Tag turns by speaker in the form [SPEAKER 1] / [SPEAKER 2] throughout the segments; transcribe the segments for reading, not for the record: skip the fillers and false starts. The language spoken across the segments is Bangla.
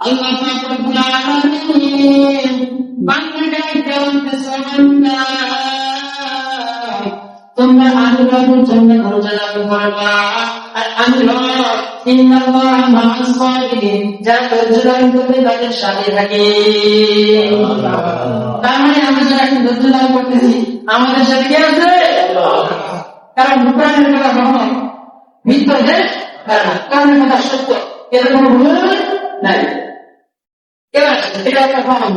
[SPEAKER 1] আল্লাহ পাক রব্বুল আলামিন বান্দাকে বলতেছেন তোমরা আল্লাহর জন্য রোজা করবা আর আল্লাহ ইন্নাল্লাহা মা'আস সাবিরিন যারা ধৈর্য ধরে তাদের সাথে থাকে। তার মানে আমরা যারা এখন ধৈর্য ধারণ করতেছি আমাদের সাথে কে আছে? কারণ কোরআনের কথা কখনো মিথ্যা হতে পারে না, কোরআনের কথা সত্য, এর কোনো ভুল নাই। এবার এটা একটা প্রমাণ।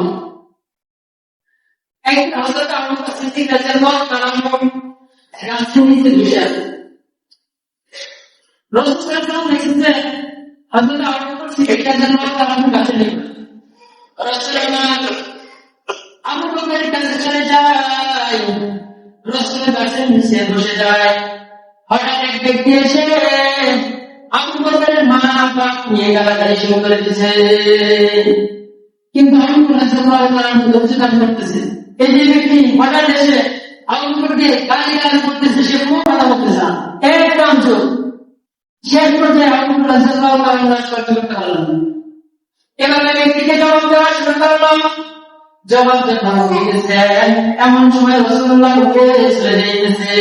[SPEAKER 1] এক হযরত আবু বকর সিদ্দিক রাদিয়াল্লাহু তাআলা গাছের নিচে বসে আছে। রাসূল সাল্লাল্লাহু আলাইহি ওয়াসাল্লাম হযরত আবু বকর সিদ্দিক রাদিয়াল্লাহু তাআলা গাছের নিচে রাসূলুল্লাহ আবু বকরের কাছে চলে যায়। রাসূল গাছের নিচে বসে যায়। হঠাৎ এক ব্যক্তি এসে আবু বকরের মা বাপ নিয়ে গালাগালি শুরু করে দিয়েছে। কিন্তু আবু বকর রাদিয়াল্লাহু তাআলা ধৈর্য ধারণ করতেছে। এই যে ব্যক্তি হঠাৎ এসে আবু বকরকে গালি করতেছে, সে কোনো কথা বলতেছে না, একদম চুপ। শেষ পর্যায়ে আবু বকর রাদিয়াল্লাহু তাআলা সহ্য করতে পারলেন না। এবার ব্যক্তিকে জবাব দেওয়া শুরু করলো। জবাব দিতেছেন এমন সময় রাসূলুল্লাহ উঠে চলে যাইতেছে।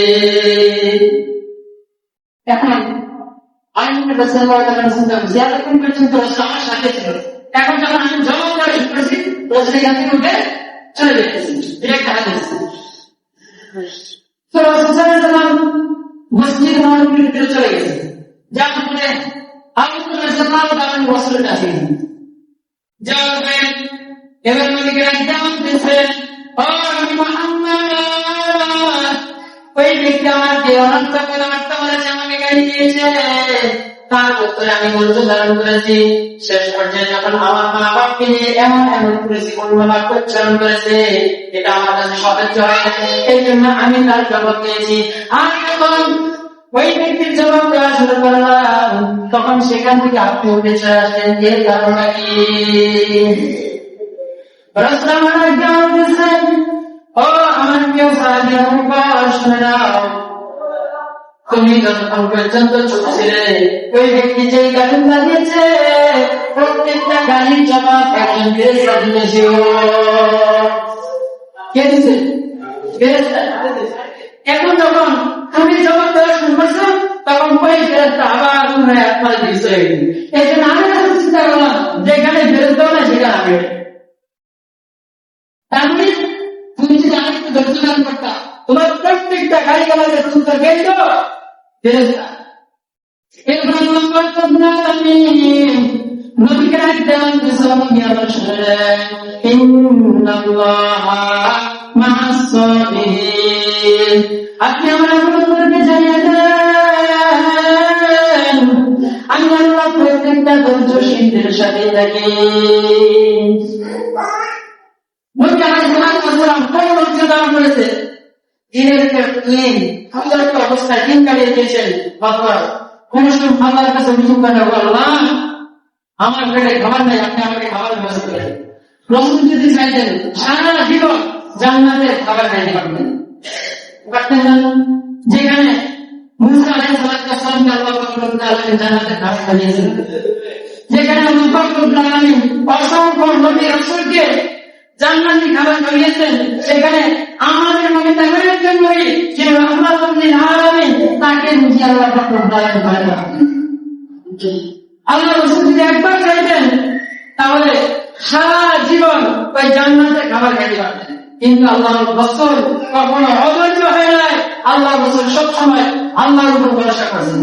[SPEAKER 1] এখন আমি রাসূলুল্লাহ চিন্তা করছি এতক্ষণ পর্যন্ত রাসূল আমার সাথে ছিল, এখন যখন আমি জবাব দেওয়া শুরু করছি রাসূল এখান থেকে উঠে চলে যাইতেছে। এটা একটা হাদিস। তো রাসূল সাল্লাল্লাহু আলাইহি ওয়াসাল্লাম মসজিদ নববীর ভিতরে চলে গেছে। যাওয়ার পরে আবু বকর রাদিয়াল্লাহু তাআলা রাসূলের কাছে যাবেন। এবার নবীকে একদম দিয়েছে, ও নবী মুহাম্মদ, ওই ব্যক্তি আমাকে অনন্ত করে মারতে বলেছে, আমাকে গালি দিয়েছে, তার উত্তরে আমি ধৈর্য ধারণ করেছি। শেষ পর্যায়ে যখন আমার মা বাপকে নিয়ে এমন এমন করেছি, কোন বাক্য উচ্চারণ করেছে, এটা আমার কাছে সহ্য হয় না, এই জন্য আমি তার জবাব দিয়েছি। আমি যখন ওই ব্যক্তির জবাব দেওয়া শুরু করলাম তখন সেখান থেকে আপনি উঠে চলে আসলেন, এর কারণ কি? রাসূল আমার জবাব দিয়েছেন, ও আমার প্রিয় সাহাবী আবু বকর, শুনে নাও, তুমি যতক্ষণ পর্যন্ত চুপ ছিলে ওই ব্যক্তি যে গালি দিয়েছে প্রত্যেকটা গালির জবাব একজন ফেরেশতা দিয়েছে। কে দিয়েছে? ফেরেশতা। এখন যখন তুমি জবাব দেওয়া শুরু করছো তখন ওই ফেরেশতা আবার তুমি আপনার দিয়েছে। এই জন্য আমি চিন্তা করলাম যেখানে ফেরেশতা না সেখানে আমি। তাহলে তুমি যদি আরেকটু ধৈর্য ধারণ করতা তোমার প্রত্যেকটা গাড়ি গালাজের উত্তর পেয়ে যাবো ফেরেশতা। এরপর আল্লাহ রব্বুল আলামিন নবীকে একদম বিসমিল্লাহ বলে শুনালেন, ইন্নাল্লাহা মা'আস সাবিরিন। আপনি আমার আপনাদেরকে জানিয়ে দেন আমি আল্লাহ প্রত্যেকটা ধৈর্যশীলদের সাথে থাকি। অবস্থায় দিন কাটিয়ে দিয়েছেন। কোন সময় আল্লাহর কাছে অভিযোগ করেন, আল্লাহ আমার পেটে খাবার নাই, আপনি আমাকে খাবার ব্যবস্থা করেন। রাসূল যদি চাইতেন সারা জীবন জান্নাতের খাবার খাইতে পারতেন, যেখানে মুসা আলাইহিস সালামকে আল্লাহ রব্বুল আলামিন জান্নাতের খাবার খাইয়েছেন, যেখানে আল্লাহ রব্বুল আলামিন অসংখ্য নবী রাসূলকে জান্নাতি খাবার খাইয়েছেন, সেখানে আমাদের মনে তেমন একজন নবী যে রাহমাতুল লিল আলামিন, তাকে বুঝি আল্লাহ রব্বুল আলামিন বানালেন। আল্লাহ রাসূল যদি একবার চাইতেন তাহলে সারা জীবন ওই জান্নাতের খাবার খাইতে পারতেন, কিন্তু আল্লাহর রাসূল কখনো অধৈর্য হয় নাই। আল্লাহ রাসূল সবসময় আল্লাহর উপর ভরসা করেছেন।